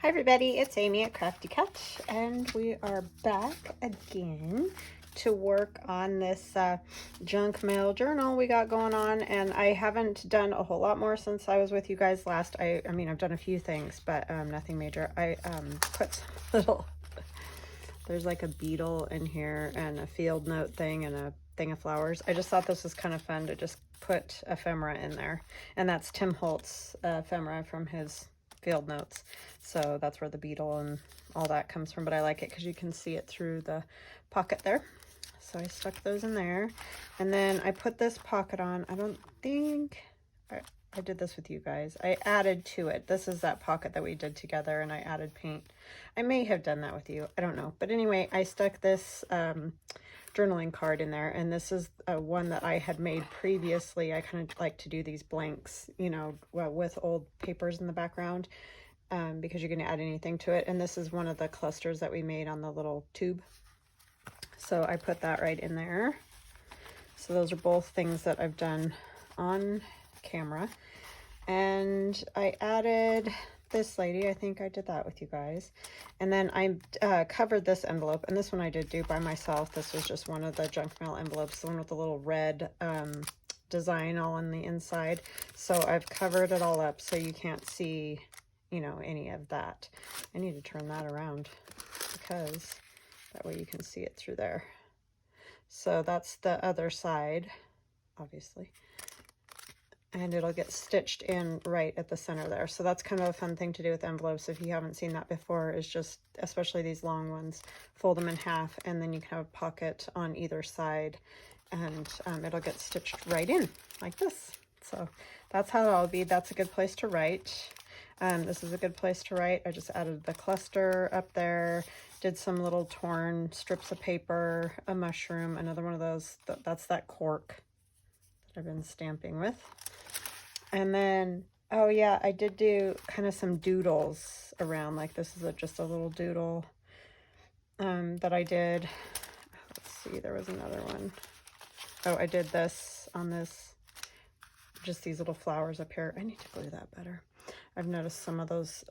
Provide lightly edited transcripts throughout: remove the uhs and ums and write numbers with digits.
Hi everybody, it's Amy at Crafty Cut, and we are back again to work on this junk mail journal we got going on. And I haven't done a whole lot more since I was with you guys last. I mean, I've done a few things, but nothing major. I put some little, there's like a beetle in here and a field note thing and a thing of flowers. I just thought this was kind of fun to just put ephemera in there, and that's Tim Holt's ephemera from his field notes. So that's where the beetle and all that comes from, but I like it because you can see it through the pocket there. So I stuck those in there, and then I put this pocket on. I don't think I did this with you guys. I added to it. This is that pocket that we did together, and I added paint. I may have done that with you. I don't know. But anyway, I stuck this journaling card in there, and this is one that I had made previously. I kind of like to do these blanks, you know, with old papers in the background, because you can add anything to it. And this is one of the clusters that we made on the little tube. So I put that right in there. So those are both things that I've done on camera. And I added this lady. I think I did that with you guys. And then I covered this envelope, and this one I did do by myself. This was just one of the junk mail envelopes, the one with the little red design all on the inside. So I've covered it all up so you can't see, you know, any of that. I need to turn that around because that way you can see it through there. So that's the other side, obviously. And it'll get stitched in right at the center there. So that's kind of a fun thing to do with envelopes. If you haven't seen that before, is just, especially these long ones, fold them in half, and then you can have a pocket on either side, and it'll get stitched right in like this. So that's how it'll be. That's a good place to write. This is a good place to write. I just added the cluster up there, did some little torn strips of paper, a mushroom, another one of those. That's that cork that I've been stamping with. And then, oh yeah, I did do kind of some doodles around, like this is just a little doodle that I did. Let's see, there was another one. Oh, I did this on this, just these little flowers up here. I need to glue that better. I've noticed some of those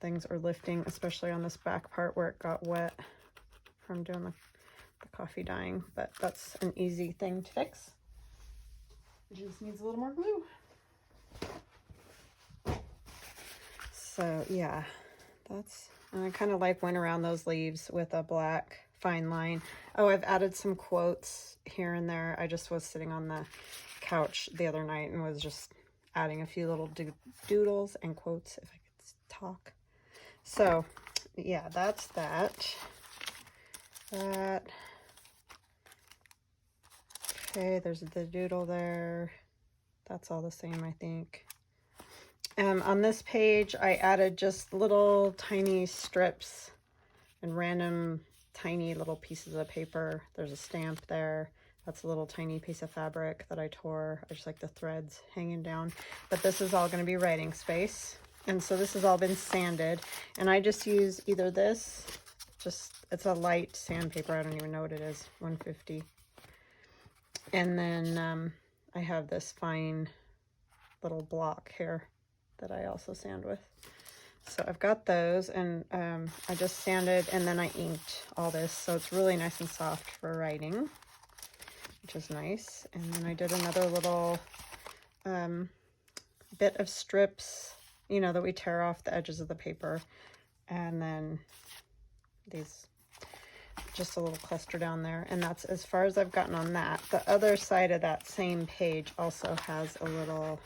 things are lifting, especially on this back part where it got wet from doing the coffee dyeing, but that's an easy thing to fix. It just needs a little more glue. So yeah, that's, and I kind of like went around those leaves with a black fine line. Oh, I've added some quotes here and there. I just was sitting on the couch the other night and was just adding a few little doodles and quotes, if I could talk. So yeah, that's that. Okay, there's the doodle there. That's all the same, I think. On this page, I added just little tiny strips and random tiny little pieces of paper. There's a stamp there. That's a little tiny piece of fabric that I tore. I just like the threads hanging down. But this is all going to be writing space. And so this has all been sanded. And I just use either this, it's a light sandpaper. I don't even know what it is, 150. And then I have this fine little block here that I also sand with. So I've got those, and I just sanded and then I inked all this, so it's really nice and soft for writing, which is nice. And then I did another little bit of strips, you know, that we tear off the edges of the paper, and then these, just a little cluster down there. And that's as far as I've gotten on that. The other side of that same page also has a little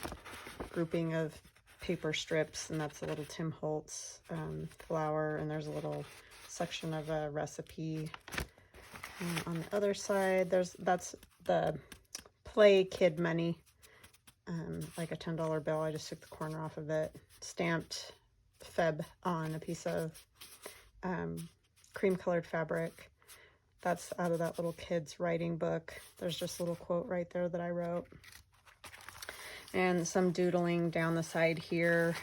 grouping of paper strips, and that's a little Tim Holtz flower, and there's a little section of a recipe. And on the other side, that's the play kid money, like a $10 bill. I just took the corner off of it, stamped Feb on a piece of cream colored fabric. That's out of that little kid's writing book. There's just a little quote right there that I wrote. And some doodling down the side here,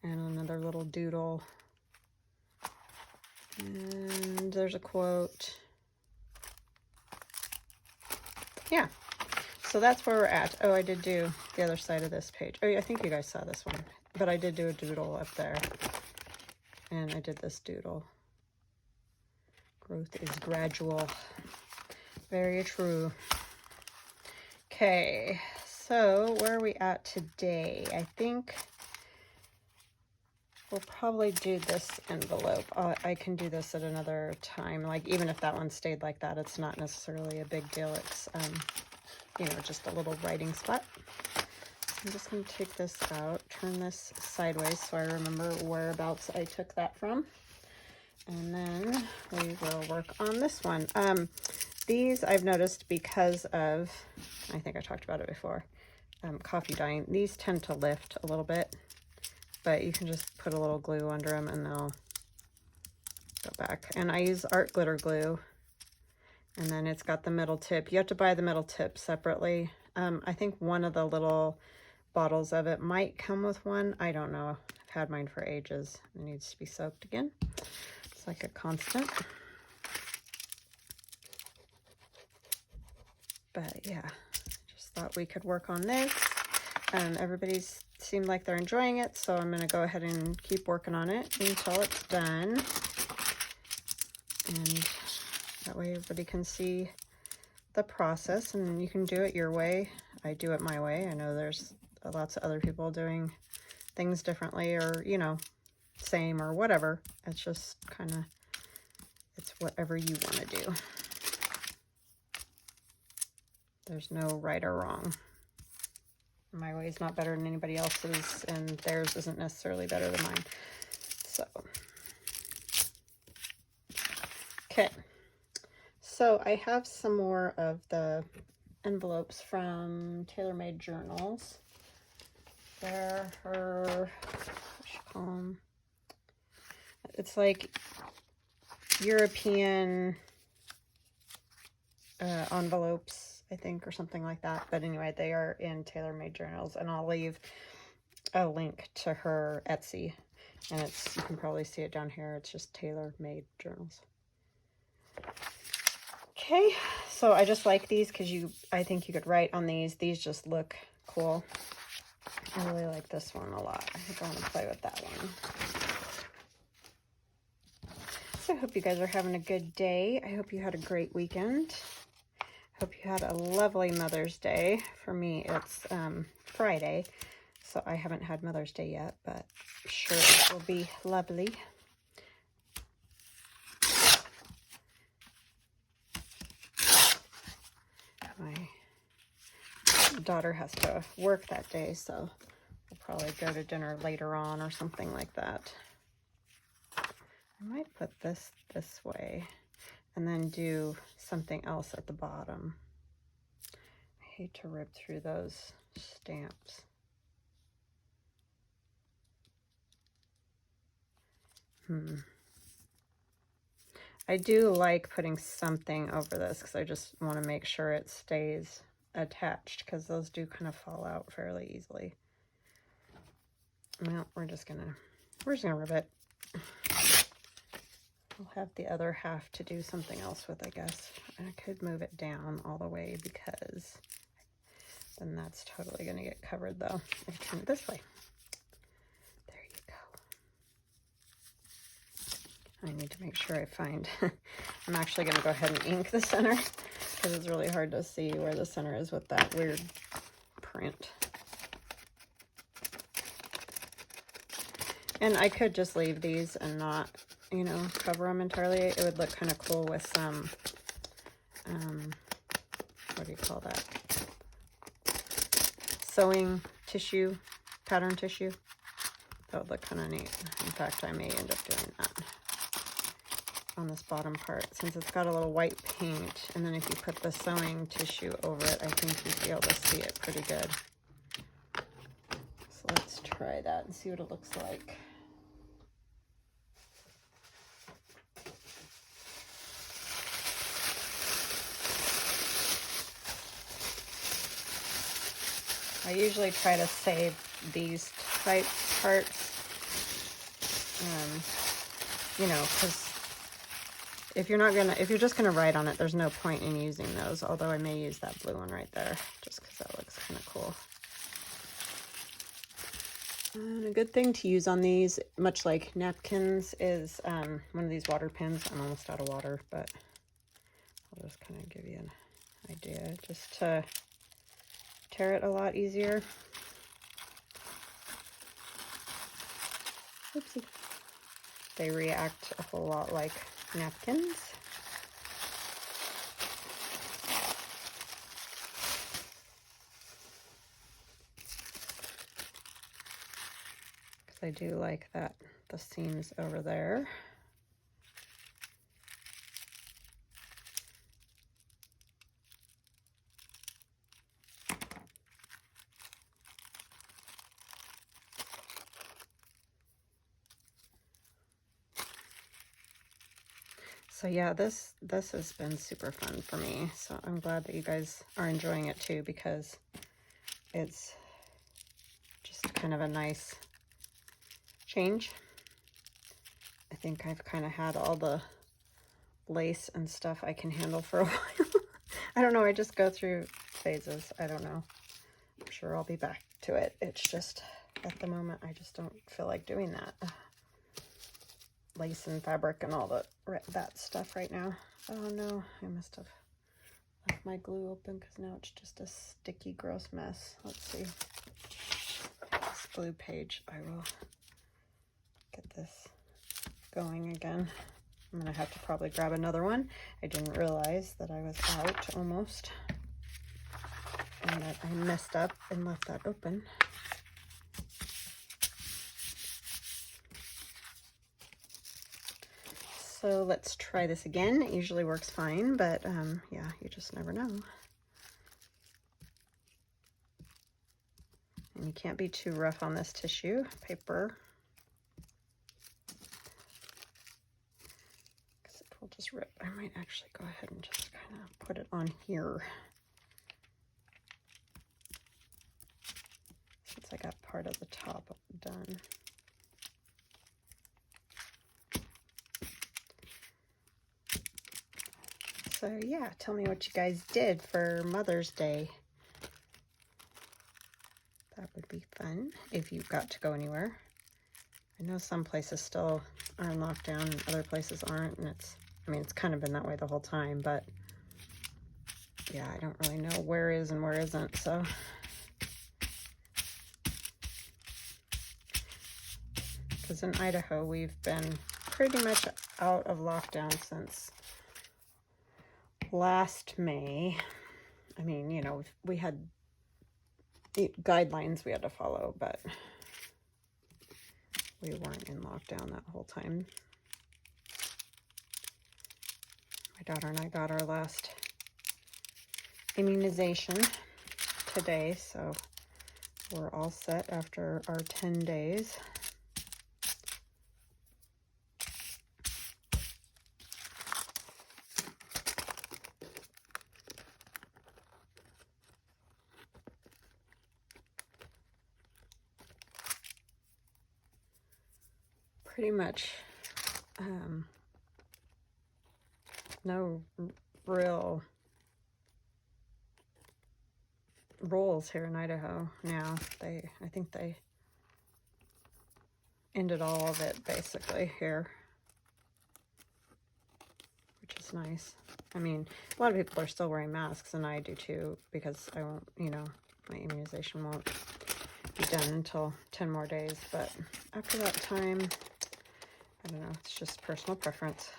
and another little doodle. And there's a quote. Yeah, so that's where we're at. Oh, I did do the other side of this page. Oh, yeah, I think you guys saw this one, but I did do a doodle up there. And I did this doodle. Growth is gradual. Very true. Okay, so where are we at today? I think we'll probably do this envelope. I can do this at another time. Like, even if that one stayed like that, it's not necessarily a big deal. It's, you know, just a little writing spot. I'm just going to take this out, turn this sideways so I remember whereabouts I took that from. And then we will work on this one. These I've noticed because of, I think I talked about it before, coffee dyeing. These tend to lift a little bit, but you can just put a little glue under them and they'll go back. And I use art glitter glue, and then it's got the metal tip. You have to buy the metal tip separately. I think one of the little bottles of it might come with one. I don't know. I've had mine for ages. It needs to be soaked again. It's like a constant. But yeah, just thought we could work on this. Everybody's seemed like they're enjoying it, so I'm going to go ahead and keep working on it until it's done. And that way everybody can see the process, and you can do it your way. I do it my way. I know there's lots of other people doing things differently, or, you know, same or whatever. It's just kind of, it's whatever you want to do. There's no right or wrong. My way is not better than anybody else's, and theirs isn't necessarily better than mine. So, okay. So I have some more of the envelopes from Tailor-Made Journals. They're her, what should I call them? It's like European envelopes, I think, or something like that. But anyway, they are in Tailor-Made Journals, and I'll leave a link to her Etsy. And it's, you can probably see it down here. It's just Tailor-Made Journals. Okay, so I just like these because I think you could write on these. These just look cool. I really like this one a lot. I think I want to play with that one. So I hope you guys are having a good day. I hope you had a great weekend. Hope you had a lovely Mother's Day. For me, it's Friday, so I haven't had Mother's Day yet, but I'm sure it will be lovely. My daughter has to work that day, so we'll probably go to dinner later on or something like that. I might put this way and then do something else at the bottom. I hate to rip through those stamps. I do like putting something over this because I just want to make sure it stays attached, because those do kind of fall out fairly easily. Well, we're just gonna rip it. I'll have the other half to do something else with, I guess. I could move it down all the way, because then that's totally going to get covered, though. I turn it this way. There you go. I need to make sure I find... I'm actually going to go ahead and ink the center, because it's really hard to see where the center is with that weird print. And I could just leave these and not, you know, cover them entirely. It would look kind of cool with some, what do you call that? Sewing tissue, pattern tissue. That would look kind of neat. In fact, I may end up doing that on this bottom part, since it's got a little white paint. And then if you put the sewing tissue over it, I think you'd be able to see it pretty good. So let's try that and see what it looks like. I usually try to save these type parts, you know, because if you're just gonna write on it, there's no point in using those. Although I may use that blue one right there, just because that looks kind of cool. And a good thing to use on these, much like napkins, is one of these water pins. I'm almost out of water, but I'll just kind of give you an idea, just to tear it a lot easier. Oopsie. They react a whole lot like napkins. Because I do like that, the seams over there. So yeah, this has been super fun for me. So I'm glad that you guys are enjoying it too, because it's just kind of a nice change. I think I've kind of had all the lace and stuff I can handle for a while. I don't know, I just go through phases. I don't know. I'm sure I'll be back to it. It's just, at the moment, I just don't feel like doing that. Lace and fabric and all that stuff right now. Oh no, I must have left my glue open because now it's just a sticky, gross mess. Let's see. This glue page, I will get this going again. I'm gonna have to probably grab another one. I didn't realize that I was out almost, and that I messed up and left that open. So let's try this again. It usually works fine, but yeah, you just never know. And you can't be too rough on this tissue paper, because it will just rip. I might actually go ahead and just kind of put it on here, since I got part of the top done. So yeah, tell me what you guys did for Mother's Day. That would be fun if you got to go anywhere. I know some places still are in lockdown and other places aren't, and it's kind of been that way the whole time, but yeah, I don't really know where is and where isn't, so. Because in Idaho, we've been pretty much out of lockdown since last May. I mean, you know, we had guidelines we had to follow, but we weren't in lockdown that whole time. My daughter and I got our last immunization today, so we're all set after our 10 days. Pretty much no real rules here in Idaho now. I think they ended all of it basically here, which is nice. I mean, a lot of people are still wearing masks, and I do too, because I won't, you know, my immunization won't be done until 10 more days, but after that time, I don't know, it's just personal preference.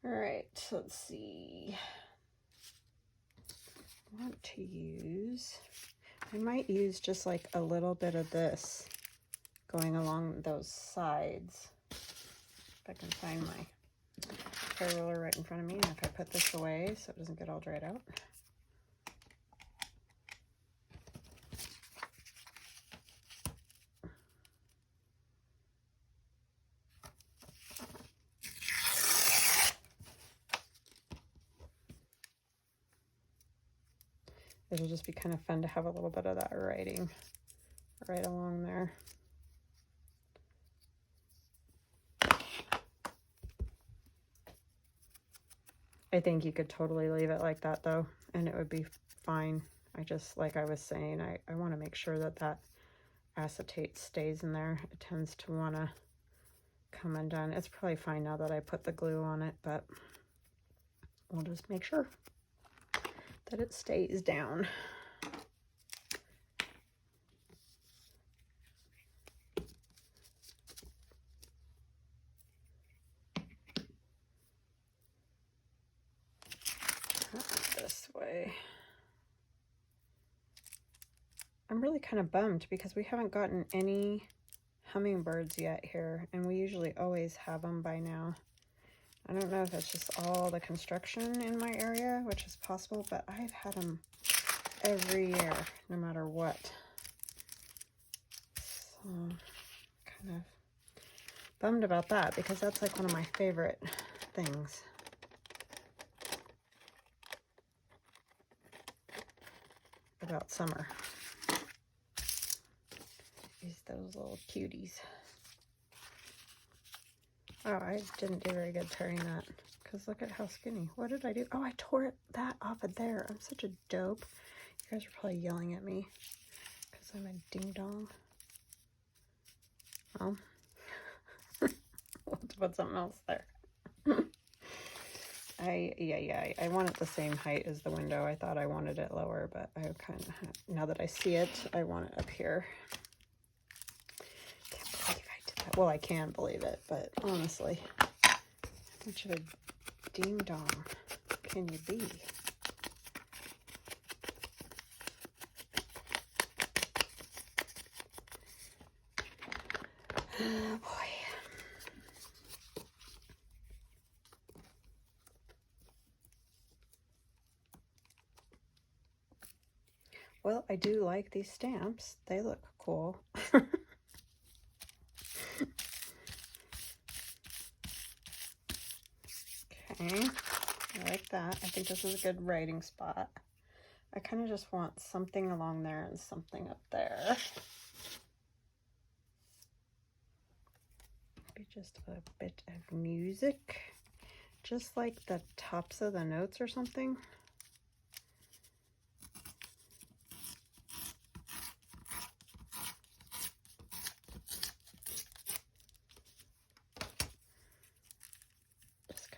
All right, so let's see. I want to use, I might use just like a little bit of this going along those sides. If I can find my hair roller right in front of me, and if I put this away so it doesn't get all dried out. It'll just be kind of fun to have a little bit of that writing right along there. I think you could totally leave it like that though, and it would be fine. I just, like I was saying, I want to make sure that that acetate stays in there. It tends to want to come undone. It's probably fine now that I put the glue on it, but we'll just make sure that it stays down. This way. I'm really kind of bummed because we haven't gotten any hummingbirds yet here, and we usually always have them by now. I don't know if it's just all the construction in my area, which is possible, but I've had them every year, no matter what. So, kind of bummed about that because that's like one of my favorite things. About summer. Is those little cuties. Oh, I didn't do very good tearing that because look at how skinny. What did I do? Oh, I tore that off of there. I'm such a dope. You guys are probably yelling at me because I'm a ding dong. Well, let's put something else there. I want it the same height as the window. I thought I wanted it lower, but I kind of, now that I see it, I want it up here. Can't believe I did that. Well, I can believe it, but honestly, how much of a ding dong can you be? Oh boy. Well, I do like these stamps. They look cool. Okay, I like that. I think this is a good writing spot. I kind of just want something along there and something up there. Maybe just a bit of music. Just like the tops of the notes or something.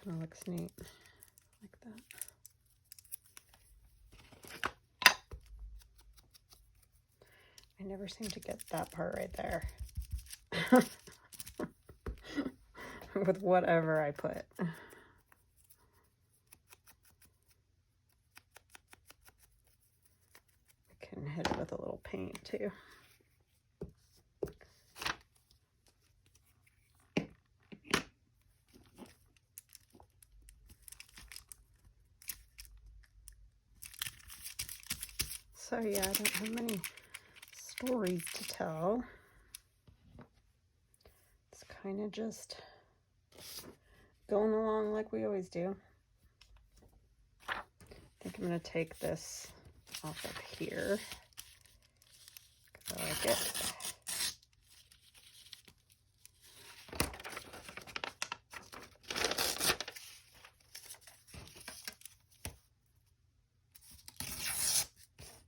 Kind of looks neat like that. I never seem to get that part right there with whatever I put. I can hit it with a little paint too. So yeah, I don't have many stories to tell. It's kind of just going along like we always do. I think I'm going to take this off of here. I like it.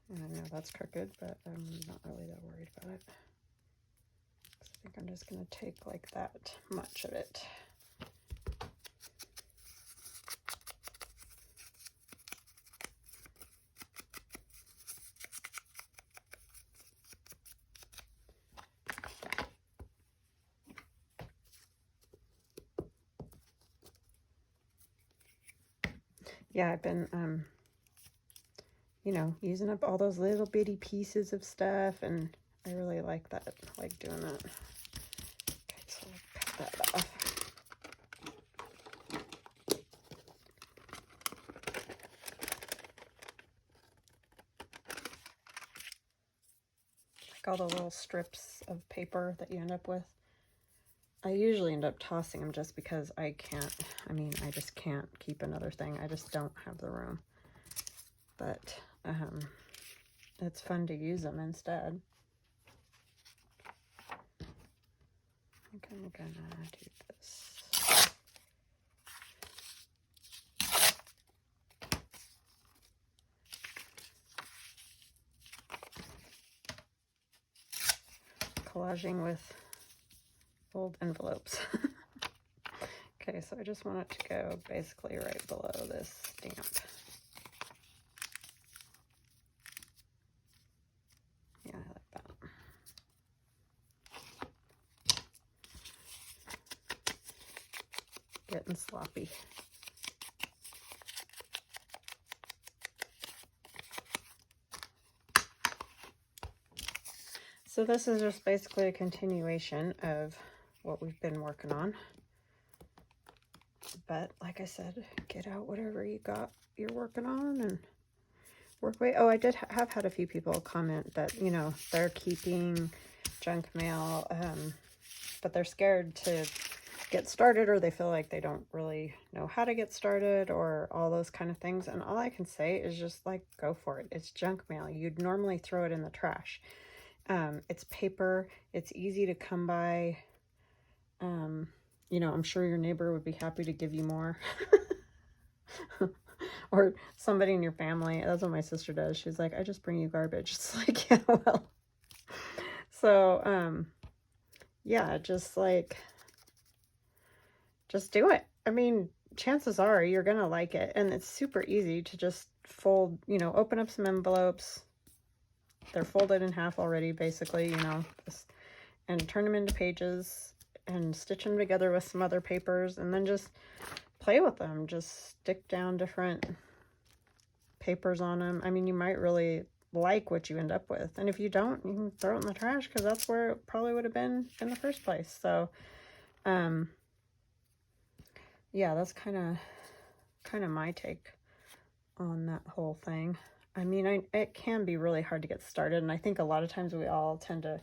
I know that's crooked, but I'm not really that worried about it. I think I'm just going to take like that much of it. Yeah, I've been you know, using up all those little bitty pieces of stuff, and I really like that, like doing that. Okay, so I'll cut that off. Like all the little strips of paper that you end up with. I usually end up tossing them just because I can't, I mean, I just can't keep another thing. I just don't have the room. But it's fun to use them instead. I think I'm gonna do this. collaging with old envelopes. Okay, so I just want it to go basically right below this stamp. Yeah, I like that. Getting sloppy. So this is just basically a continuation of what we've been working on. But like I said, get out whatever you're working on and work away. Oh, I did have had a few people comment that, you know, they're keeping junk mail, but they're scared to get started, or they feel like they don't really know how to get started, or all those kind of things. And all I can say is just like, go for it. It's junk mail. You'd normally throw it in the trash. It's paper. It's easy to come by. You know, I'm sure your neighbor would be happy to give you more. Or somebody in your family. That's what my sister does. She's like, I just bring you garbage. It's like, yeah, well. So, yeah, just do it. I mean, chances are you're going to like it. And it's super easy to just fold, you know, open up some envelopes. They're folded in half already, basically, you know, and turn them into pages and stitch them together with some other papers, and then just play with them. Just stick down different papers on them. I mean, you might really like what you end up with. And if you don't, you can throw it in the trash, because that's where it probably would have been in the first place. So, yeah, that's kind of my take on that whole thing. I mean, it can be really hard to get started, and I think a lot of times we all tend to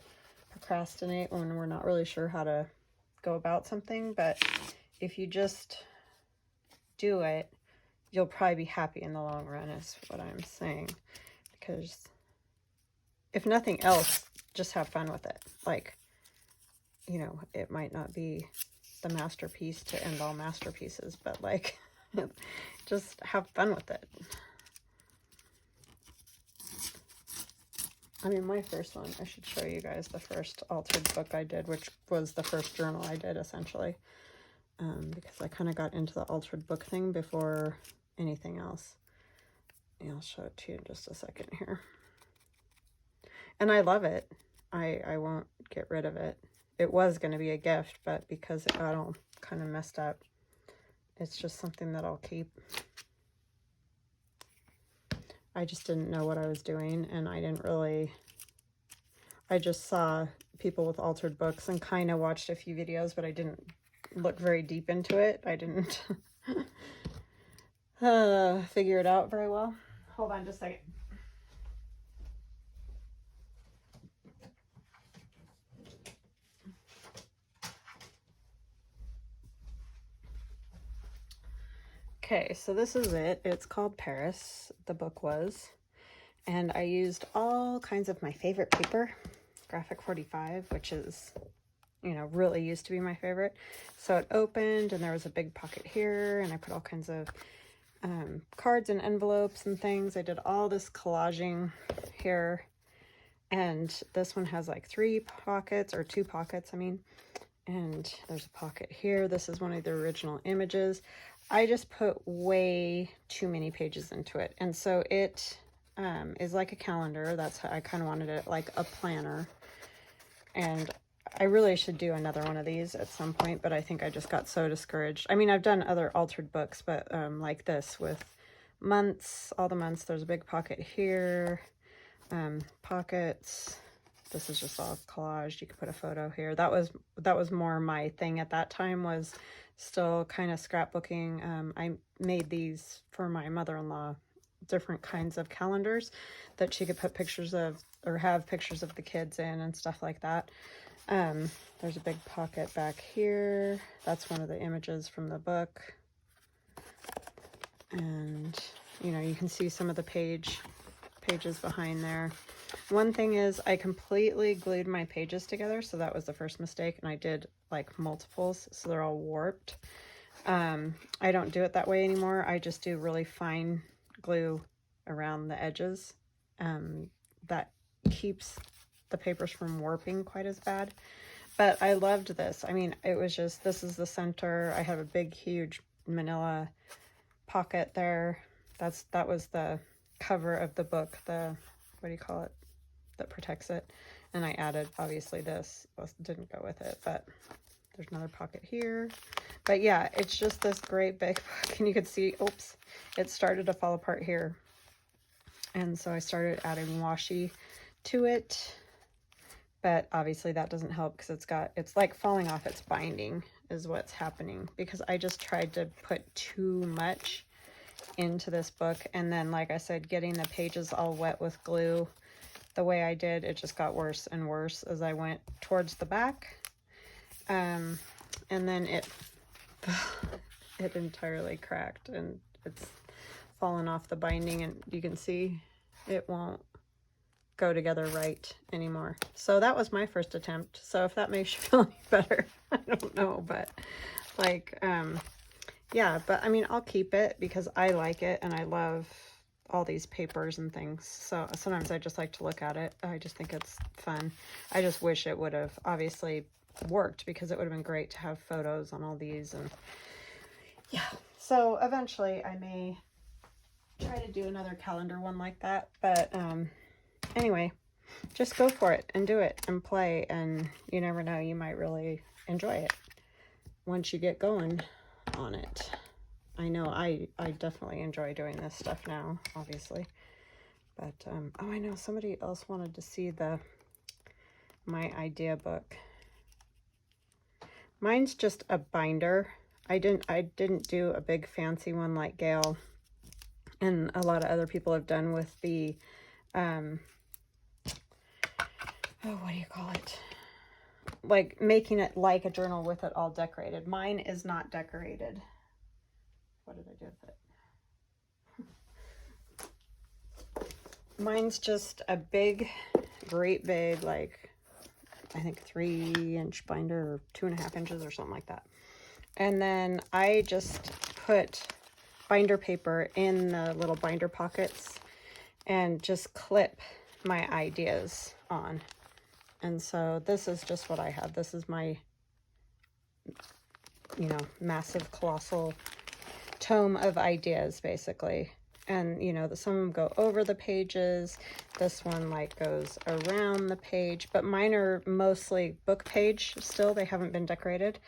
procrastinate when we're not really sure how to go about something. But if you just do it, you'll probably be happy in the long run, is what I'm saying. Because if nothing else, just have fun with it. Like, you know, it might not be the masterpiece to end all masterpieces, but like, just have fun with it. I mean, my first one, I should show you guys the first altered book I did, which was the first journal I did, essentially. Because I kind of got into the altered book thing before anything else. And I'll show it to you in just a second here. And I love it. I won't get rid of it. It was going to be a gift, but because it got all kind of messed up, it's just something that I'll keep. I just didn't know what I was doing, and I just saw people with altered books and kind of watched a few videos, but I didn't look very deep into it. I didn't figure it out very well. Hold on just a second. Okay, so this is it. It's called Paris, the book was. And I used all kinds of my favorite paper, Graphic 45, which is, you know, really used to be my favorite. So it opened, and there was a big pocket here, and I put all kinds of cards and envelopes and things. I did all this collaging here, and this one has like 3 pockets, or 2 pockets, I mean. And there's a pocket here. This is one of the original images. I just put way too many pages into it. And so it is like a calendar. That's how I kind of wanted it, like a planner. And I really should do another one of these at some point, but I think I just got so discouraged. I mean, I've done other altered books, but like this with months, all the months. There's a big pocket here, pockets. This is just all collaged. You could put a photo here. That was more my thing at that time, was still kind of scrapbooking. I made these for my mother-in-law, different kinds of calendars that she could put pictures of, or have pictures of the kids in and stuff like that. There's a big pocket back here. That's one of the images from the book. And, you know, you can see some of the pages behind there. One thing is I completely glued my pages together, so that was the first mistake, and I did like multiples, so they're all warped. I don't do it that way anymore. I just do really fine glue around the edges. That keeps the papers from warping quite as bad. But I loved this. I mean, it was just, this is the center. I have a big, huge manila pocket there. That was the cover of the book, the, what do you call it, that protects it. And I added, obviously, this. Well, didn't go with it, but there's another pocket here. But yeah, it's just this great big book. And you could see, oops, it started to fall apart here. And so I started adding washi to it. But obviously that doesn't help because it's like falling off its binding is what's happening, because I just tried to put too much into this book. And then, like I said, getting the pages all wet with glue the way I did, it just got worse and worse as I went towards the back. And then it entirely cracked and it's fallen off the binding, and you can see it won't go together right anymore. So that was my first attempt. So if that makes you feel any better, I don't know, but like, yeah, but I mean, I'll keep it because I like it and I love all these papers and things. So sometimes I just like to look at it. I just think it's fun. I just wish it would have obviously worked, because it would have been great to have photos on all these. And yeah, so eventually I may try to do another calendar one like that. But anyway, just go for it and do it and play, and you never know, you might really enjoy it once you get going on it. I know I definitely enjoy doing this stuff now, obviously. But oh, I know somebody else wanted to see my idea book. Mine's just a binder. I didn't do a big fancy one like Gail and a lot of other people have done with the oh, what do you call it? Like making it like a journal with it all decorated. Mine is not decorated. What did I do with it? Mine's just a big, great big, like, I think 3-inch binder or 2.5 inches or something like that. And then I just put binder paper in the little binder pockets and just clip my ideas on. And so this is just what I have. This is my, you know, massive, colossal tome of ideas, basically. And, you know, some of them go over the pages. This one, like, goes around the page. But mine are mostly book page still. They haven't been decorated,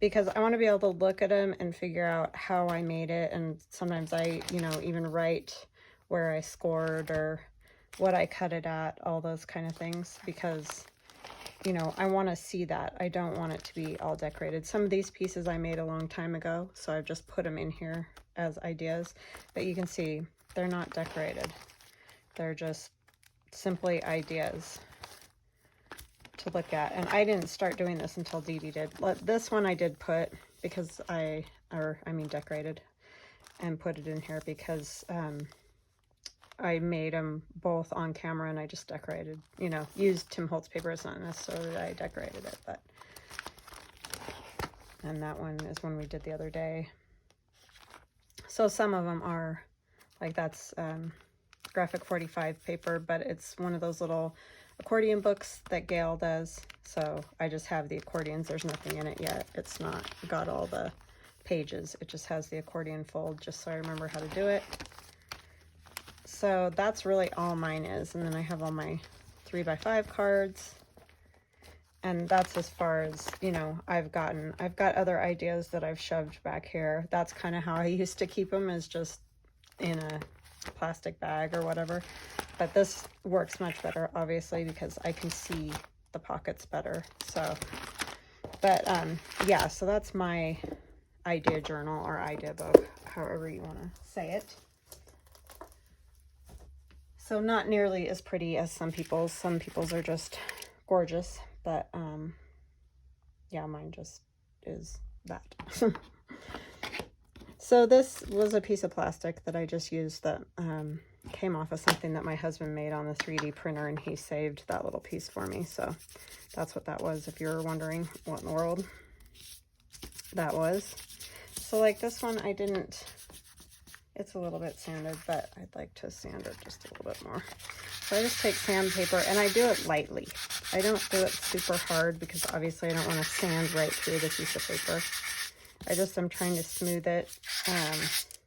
because I want to be able to look at them and figure out how I made it. And sometimes I, you know, even write where I scored or what I cut it at, all those kind of things, because, you know, I want to see that. I don't want it to be all decorated. Some of these pieces I made a long time ago, so I've just put them in here as ideas. But you can see they're not decorated. They're just simply ideas to look at. And I didn't start doing this until Dee Dee did. This one I did put because decorated and put it in here because I made them both on camera and I just decorated, you know, used Tim Holtz paper. It's not necessarily that I decorated it, but, and that one is one we did the other day. So some of them are, like, that's graphic 45 paper, but it's one of those little accordion books that Gail does. So I just have the accordions. There's nothing in it yet. It's not got all the pages. It just has the accordion fold, just so I remember how to do it. So that's really all mine is. And then I have all my 3x5 cards. And that's as far as, you know, I've gotten. I've got other ideas that I've shoved back here. That's kind of how I used to keep them, is just in a plastic bag or whatever. But this works much better, obviously, because I can see the pockets better. So, but yeah, so that's my idea journal or idea book, however you want to say it. So not nearly as pretty as some people's. Some people's are just gorgeous, but yeah, mine just is that. So this was a piece of plastic that I just used that came off of something that my husband made on the 3D printer, and he saved that little piece for me. So that's what that was, if you're wondering what in the world that was. So like this one, I didn't, it's a little bit sanded, but I'd like to sand it just a little bit more. So I just take sandpaper, and I do it lightly. I don't do it super hard because obviously I don't want to sand right through the piece of paper. I just am trying to smooth it,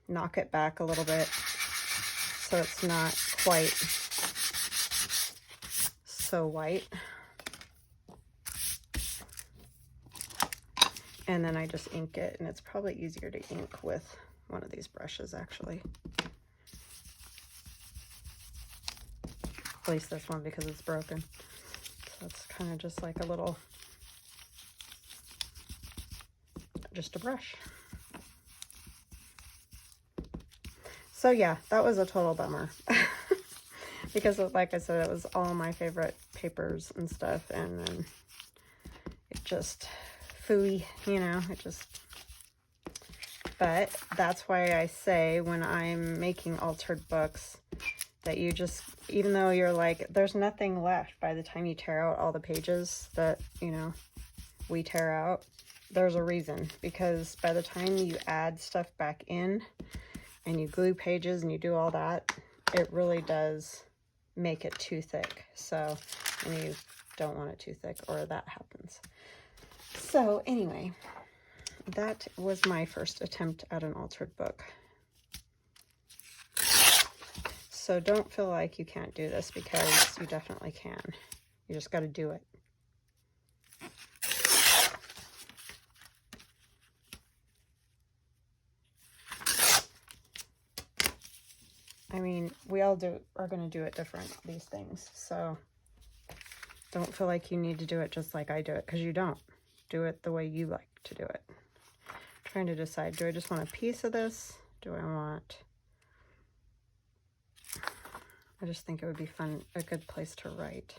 knock it back a little bit so it's not quite so white. And then I just ink it, and it's probably easier to ink with one of these brushes actually. At least this one, because it's broken. So it's kind of just like a little, just a brush. So yeah, that was a total bummer. Because like I said, it was all my favorite papers and stuff, and then it just phooey, you know, it just, but that's why I say when I'm making altered books that you just, even though you're like, there's nothing left by the time you tear out all the pages that, you know, we tear out, there's a reason, because by the time you add stuff back in and you glue pages and you do all that, it really does make it too thick. So, and you don't want it too thick, or that happens. So anyway, that was my first attempt at an altered book. So don't feel like you can't do this, because you definitely can. You just got to do it. I mean, we all are going to do it different, these things. So don't feel like you need to do it just like I do it, because you don't. Do it the way you like to do it. I'm trying to decide, do I just want a piece of this? Do I want... I just think it would be fun, a good place to write.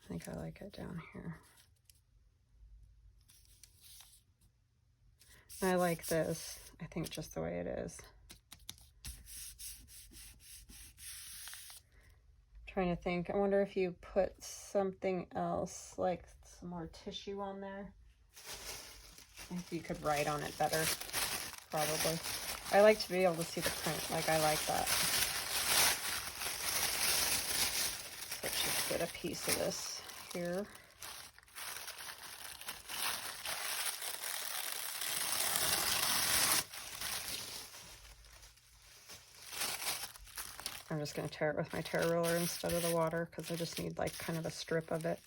I think I like it down here. I like this, I think, just the way it is. Trying to think, I wonder if you put something else, like some more tissue on there. If you could write on it better, probably. I like to be able to see the print, like I like that. Let's just get a piece of this here. I'm just going to tear it with my tear ruler instead of the water, because I just need like kind of a strip of it.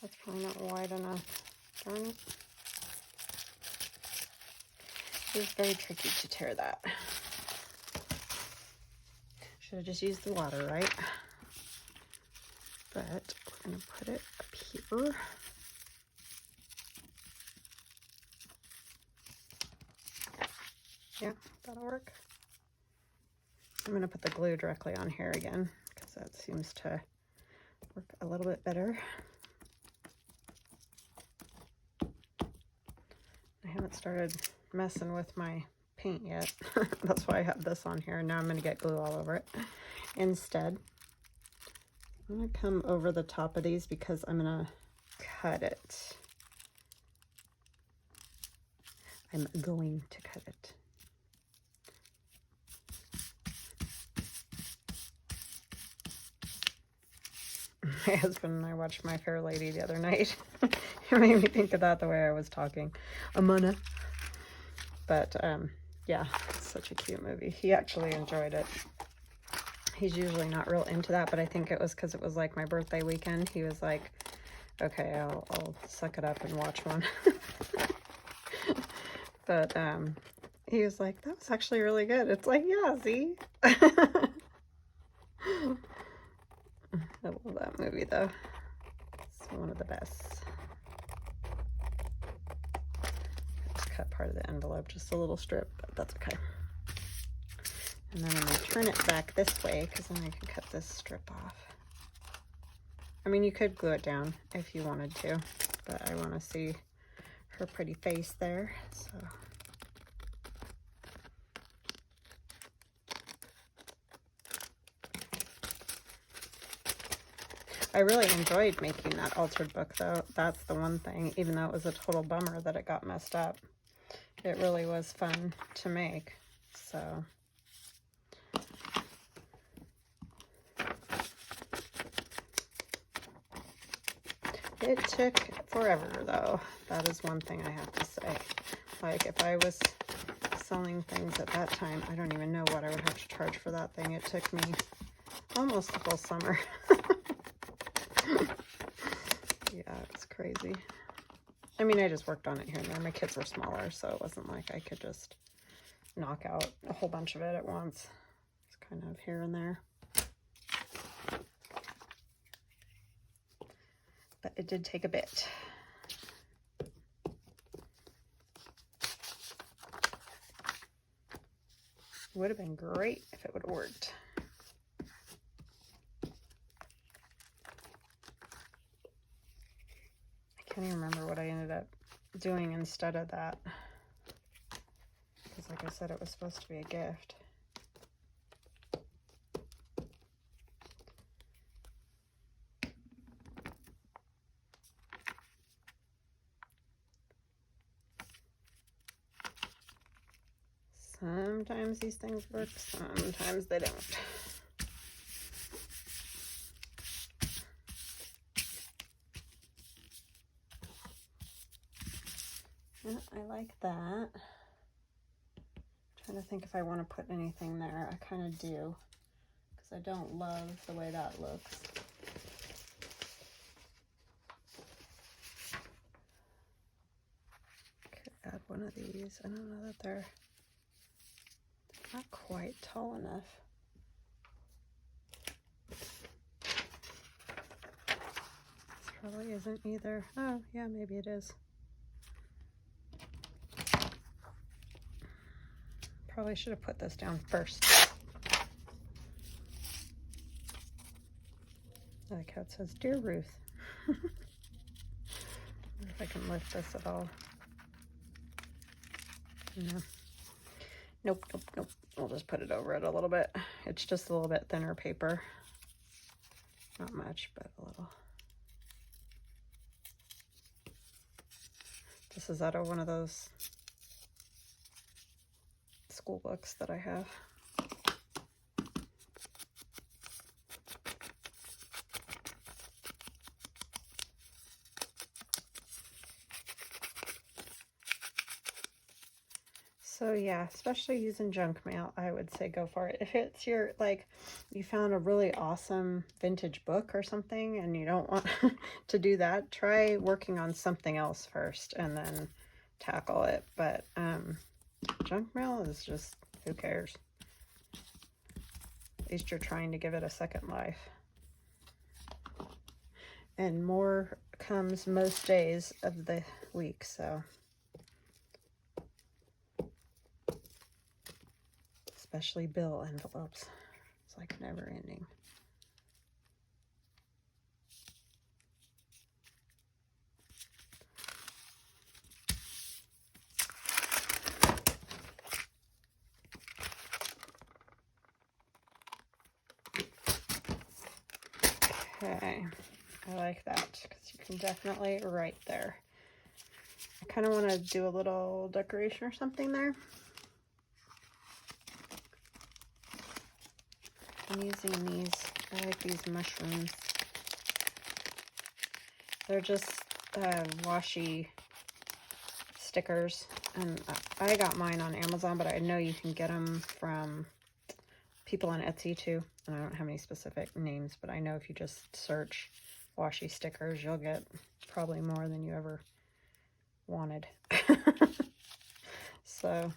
That's probably not wide enough. Darn it. It's very tricky to tear that. Should have just used the water, right? But we're going to put it up here. Yeah, that'll work. I'm going to put the glue directly on here again, because that seems to work a little bit better. I haven't started messing with my paint yet. That's why I have this on here. Now I'm going to get glue all over it. Instead, I'm going to come over the top of these because I'm going to cut it. I'm going to cut it. My husband and I watched My Fair Lady the other night. It made me think of that the way I was talking. Amana. But, yeah, it's such a cute movie. He actually enjoyed it. He's usually not real into that, but I think it was because it was like my birthday weekend. He was like, okay, I'll suck it up and watch one. But, he was like, that was actually really good. It's like, yeah, see? I love that movie, though. It's one of the best. Let's cut part of the envelope, just a little strip, but that's okay. And then I'm going to turn it back this way, because then I can cut this strip off. I mean, you could glue it down if you wanted to, but I want to see her pretty face there, so... I really enjoyed making that altered book, though. That's the one thing, even though it was a total bummer that it got messed up. It really was fun to make, so. It took forever, though. That is one thing I have to say. Like, if I was selling things at that time, I don't even know what I would have to charge for that thing. It took me almost a full summer. Yeah, it's crazy. I mean, I just worked on it here and there. My kids were smaller, so it wasn't like I could just knock out a whole bunch of it at once. It's kind of here and there. But it did take a bit. It would have been great if it would have worked. I can't even remember what I ended up doing instead of that. Because like I said, it was supposed to be a gift. Sometimes these things work, sometimes they don't. Yeah, I like that. I'm trying to think if I want to put anything there. I kind of do, because I don't love the way that looks. Could add one of these. I don't know that they're not quite tall enough. This probably isn't either. Oh, yeah, maybe it is. Probably should have put this down first. I like how it says, Dear Ruth. I wonder if I can lift this at all. No. Nope, nope, nope. We'll just put it over it a little bit. It's just a little bit thinner paper. Not much, but a little. This is out of one of those school books that I have. So yeah, especially using junk mail, I would say go for it. If it's your, like, you found a really awesome vintage book or something and you don't want to do that, try working on something else first and then tackle it. But junk mail is just, who cares? At least you're trying to give it a second life. And more comes most days of the week, so. Especially bill envelopes. It's like never ending. Okay, I like that because you can definitely write there. I kind of want to do a little decoration or something there. I'm using these, I like these mushrooms. They're just washi stickers, and I got mine on Amazon, but I know you can get them from people on Etsy too. And I don't have any specific names, but I know if you just search washi stickers, you'll get probably more than you ever wanted. So,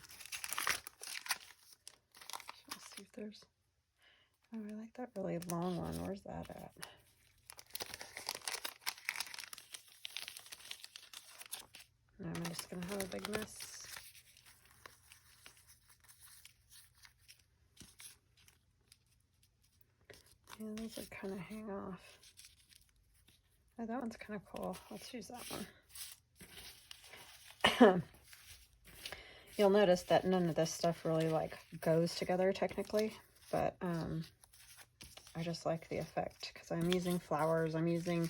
let's see if there's, oh, I like that really long one. Where's that at? No, I'm just gonna have a big mess. Yeah, these would kind of hang off. Oh, that one's kind of cool. Let's use that one. You'll notice that none of this stuff really like goes together technically, but I just like the effect because I'm using flowers. I'm using,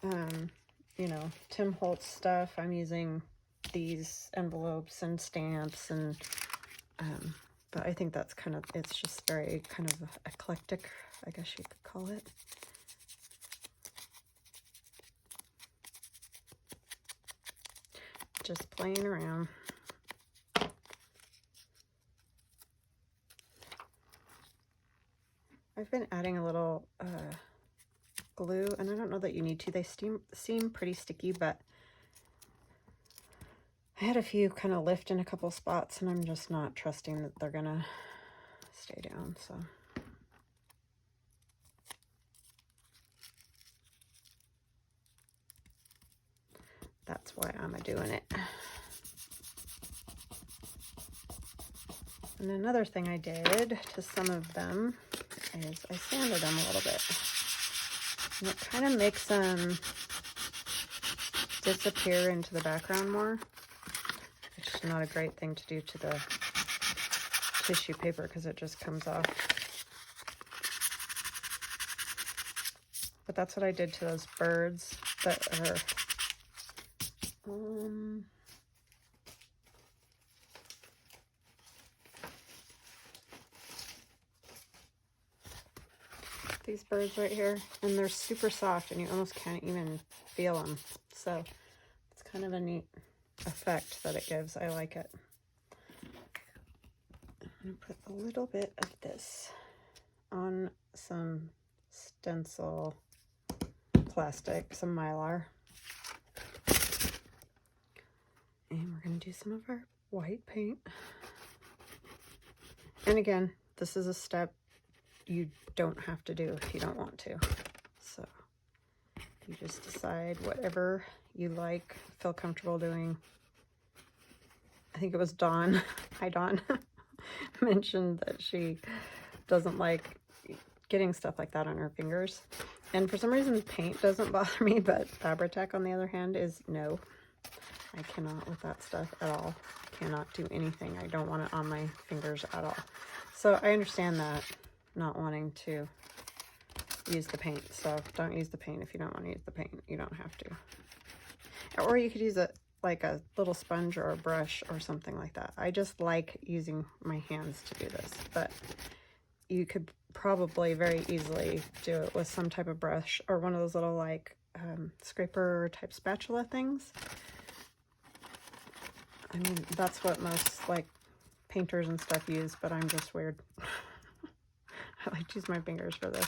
you know, Tim Holtz stuff. I'm using these envelopes and stamps and, but I think that's kind of, it's just very kind of eclectic, I guess you could call it. Just playing around. I've been adding a little glue, and I don't know that you need to. They seem pretty sticky, but I had a few kind of lift in a couple spots, and I'm just not trusting that they're gonna stay down, so. That's why I'm doing it. And another thing I did to some of them is I sanded them a little bit. And it kind of makes them disappear into the background more, which is not a great thing to do to the tissue paper because it just comes off. But that's what I did to those birds that are these birds right here, and they're super soft and you almost can't even feel them, so it's kind of a neat effect that it gives. I like it. I'm going to put a little bit of this on some stencil plastic, some Mylar, and we're going to do some of our white paint. And again, this is a step you don't have to do if you don't want to. So you just decide whatever you like, feel comfortable doing. I think it was Dawn, hi Dawn, mentioned that she doesn't like getting stuff like that on her fingers. And for some reason paint doesn't bother me, but Fabri-Tac on the other hand is no. I cannot with that stuff at all. I cannot do anything. I don't want it on my fingers at all. So I understand that. Not wanting to use the paint, so don't use the paint if you don't want to use the paint. You don't have to. Or you could use it like a little sponge or a brush or something like that. I just like using my hands to do this, but you could probably very easily do it with some type of brush or one of those little like scraper type spatula things. I mean, that's what most like painters and stuff use, but I'm just weird. I like to use my fingers for this.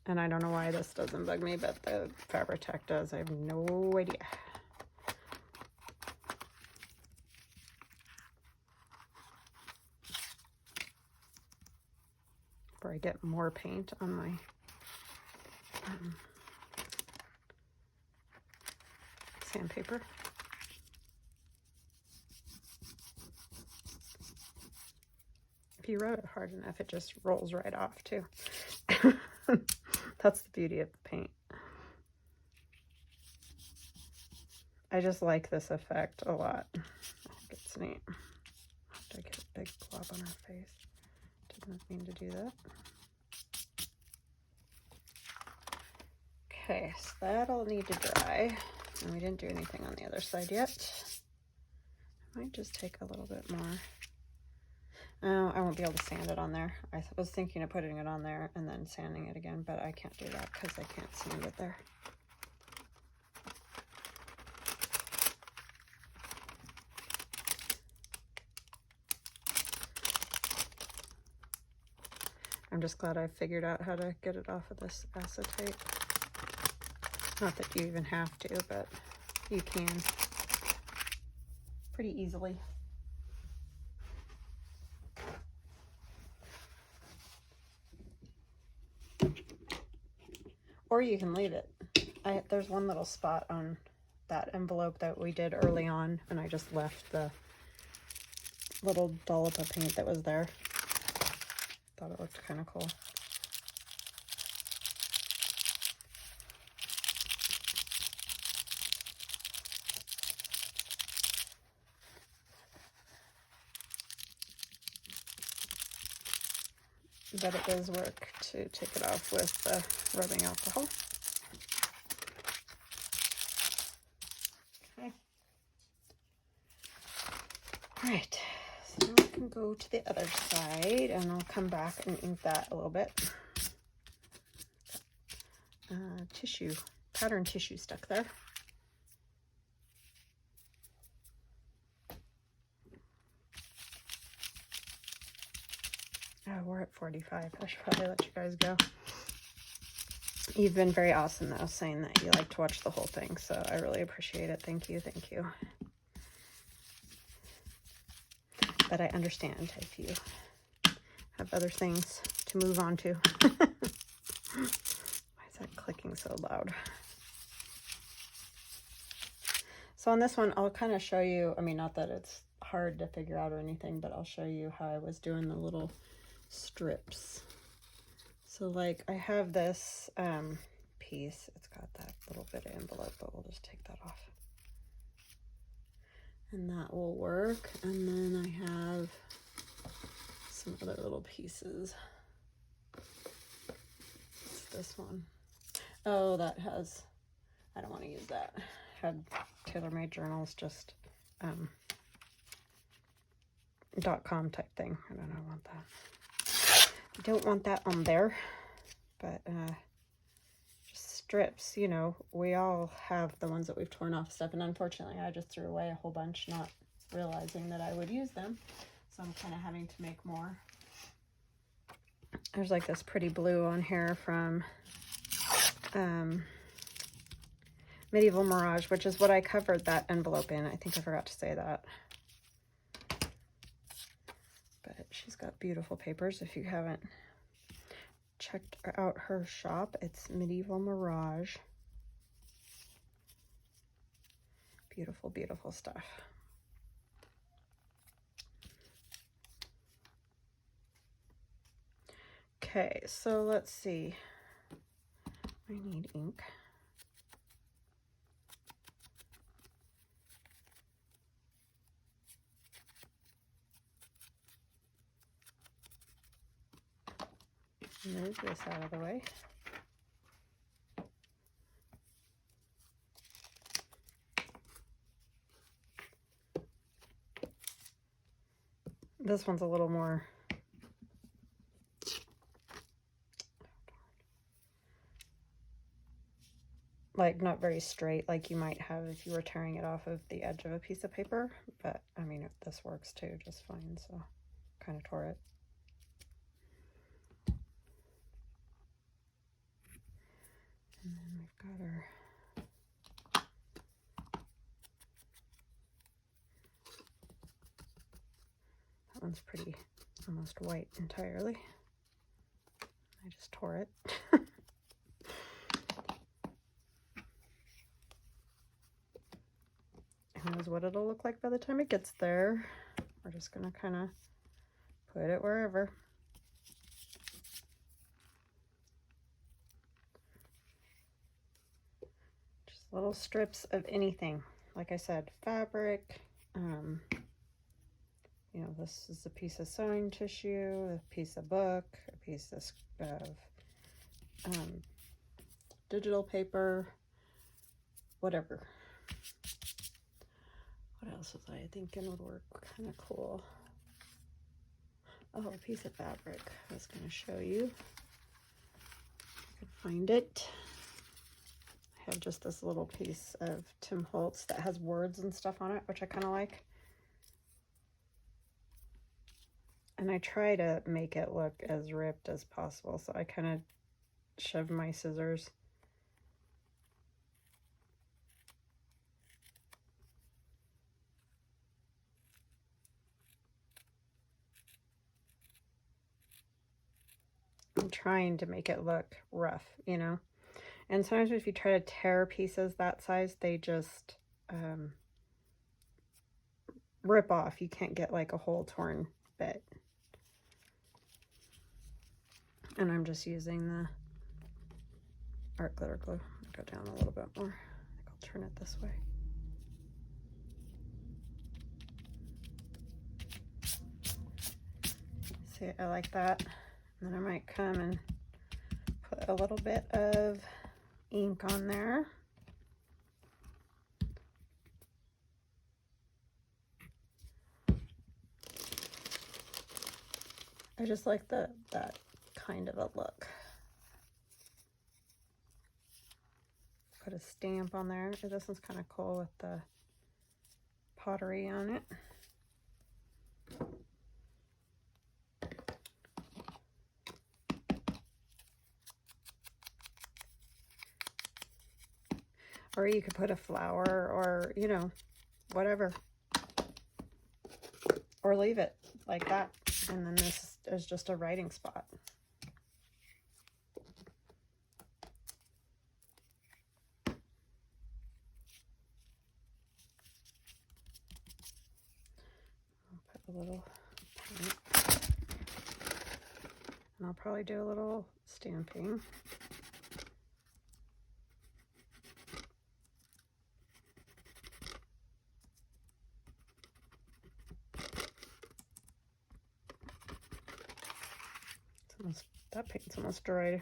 And I don't know why this doesn't bug me, but the Fabri-Tac does. I have no idea. Before I get more paint on my sandpaper. If you rub it hard enough, it just rolls right off too. That's the beauty of the paint. I just like this effect a lot. I think it's neat. Did I get a big blob on her face? Didn't mean to do that. Okay, so that'll need to dry. And we didn't do anything on the other side yet. I might just take a little bit more. Oh, I won't be able to sand it on there. I was thinking of putting it on there and then sanding it again, but I can't do that because I can't sand it there. I'm just glad I figured out how to get it off of this acetate. Not that you even have to, but you can pretty easily. Or you can leave it. There's one little spot on that envelope that we did early on, and I just left the little dollop of paint that was there. Thought it looked kind of cool. but it does work to take it off with the rubbing alcohol. Okay. All right, so now we can go to the other side, and I'll come back and ink that a little bit. Tissue, pattern tissue stuck there. Oh, we're at 45. I should probably let you guys go. You've been very awesome, though, saying that you like to watch the whole thing, so I really appreciate it. Thank you, thank you. But I understand if you have other things to move on to. Why is that clicking so loud? So on this one, I'll kind of show you, I mean, not that it's hard to figure out or anything, but I'll show you how I was doing the little strips. So like I have this piece, it's got that little bit of envelope, but we'll just take that off. And that will work. And then I have some other little pieces. It's this one. Oh, that has, I don't want to use that. Had tailor-made journals, just .com type thing. I don't want that. I don't want that on there, but just strips, you know, we all have the ones that we've torn off stuff, and unfortunately I just threw away a whole bunch, not realizing that I would use them, so I'm kind of having to make more. There's like this pretty blue on here from Medieval Mirage, which is what I covered that envelope in. I think I forgot to say that. But she's got beautiful papers. If you haven't checked out her shop, it's Medieval Mirage. Beautiful, beautiful stuff. Okay, so let's see. I need ink. Move this out of the way. This one's a little more like not very straight like you might have if you were tearing it off of the edge of a piece of paper, but I mean this works too just fine, so kind of tore it. And then we've got our that one's pretty, almost white entirely. I just tore it. Who knows what it'll look like by the time it gets there. We're just gonna kind of put it wherever. Little strips of anything. Like I said, fabric, you know, this is a piece of sewing tissue, a piece of book, a piece of digital paper, whatever. What else was I thinking would work kind of cool? Oh, a piece of fabric. I was going to show you. I could find it. I have just this little piece of Tim Holtz that has words and stuff on it, which I kind of like. And I try to make it look as ripped as possible, so I kind of shove my scissors I'm trying to make it look rough, you know. And sometimes if you try to tear pieces that size, they just rip off. You can't get like a whole torn bit. And I'm just using the art glitter glue. I'll go down a little bit more. I think I'll turn it this way. See, I like that. Then I might come and put a little bit of ink on there. I just like that kind of a look. Put a stamp on there. This one's kind of cool with the pottery on it. Or you could put a flower or, you know, whatever. Or leave it like that. And then this is just a writing spot. I'll put a little paint. And I'll probably do a little stamping. That paint's almost dried.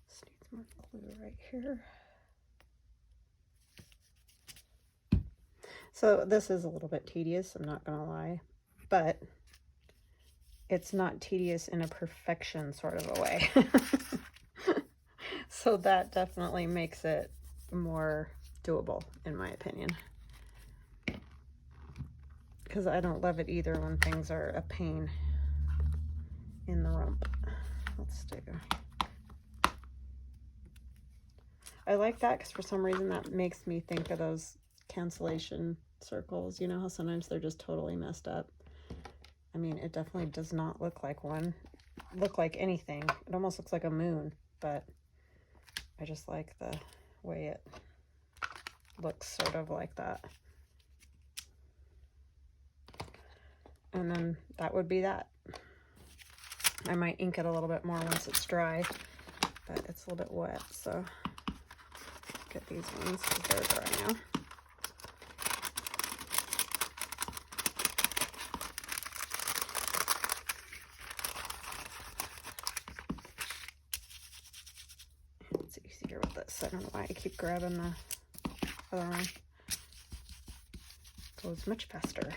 This needs more glue right here. So this is a little bit tedious, I'm not gonna lie, but it's not tedious in a perfection sort of a way. So that definitely makes it more doable, in my opinion. Because I don't love it either when things are a pain in the rump. Let's do. I like that because for some reason that makes me think of those cancellation circles. You know how sometimes they're just totally messed up. I mean, it definitely does not look like anything. It almost looks like a moon, but I just like the way it looks sort of like that. And then that would be that. I might ink it a little bit more once it's dry, but it's a little bit wet, so get these ones because they're dry now. It's easier with this. I don't know why I keep grabbing the other one. It goes much faster.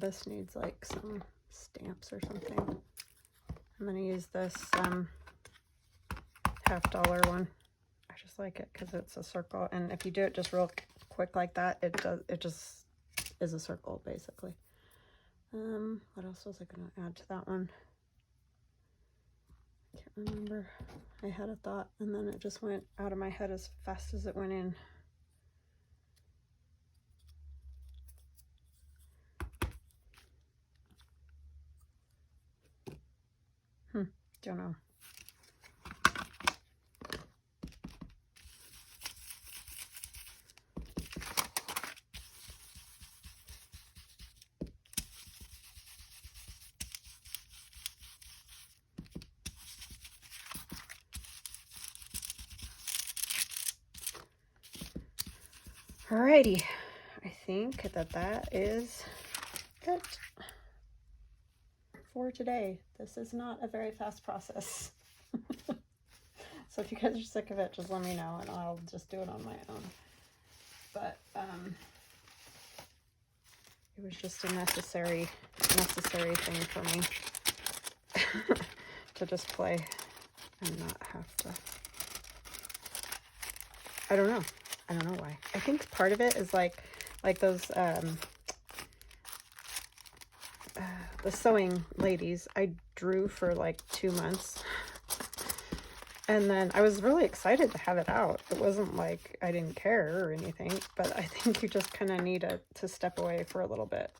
This needs like some stamps or something. I'm gonna use this $50 one. I just like it because it's a circle, and if you do it just real quick like that, it just is a circle basically. What else was I gonna add to that one? I can't remember. I had a thought and then it just went out of my head as fast as it went in. Don't know. Alrighty, I think that is it for today. This is not a very fast process. So if you guys are sick of it, just let me know and I'll just do it on my own. But it was just a necessary thing for me to just play and not have to. I don't know why. I think part of it is like those the sewing ladies I drew for like 2 months, and then I was really excited to have it out. It wasn't like I didn't care or anything, but I think you just kind of need to step away for a little bit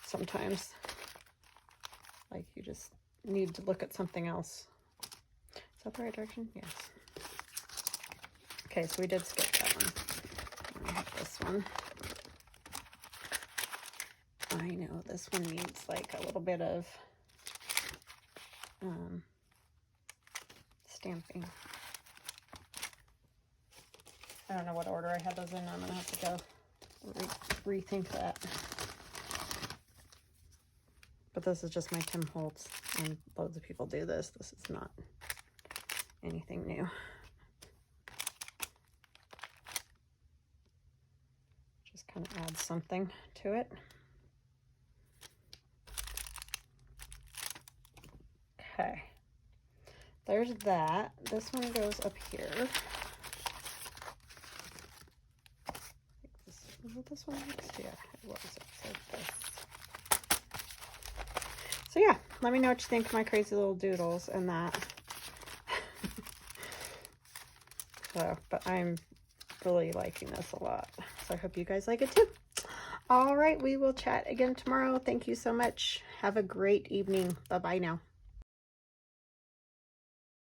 sometimes. Like you just need to look at something else. Is that the right direction? Yes. Okay, so we did skip that one. I have this one. I know this one needs like a little bit of stamping. I don't know what order I had those in. I'm gonna have to go rethink that. But this is just my Tim Holtz, and loads of people do this. This is not anything new. Just kind of add something to it. Okay, there's that. This one goes up here. This one looks, yeah, it was. It's like this. So yeah, let me know what you think of my crazy little doodles and that. So, but I'm really liking this a lot. So I hope you guys like it too. All right, we will chat again tomorrow. Thank you so much. Have a great evening. Bye-bye now.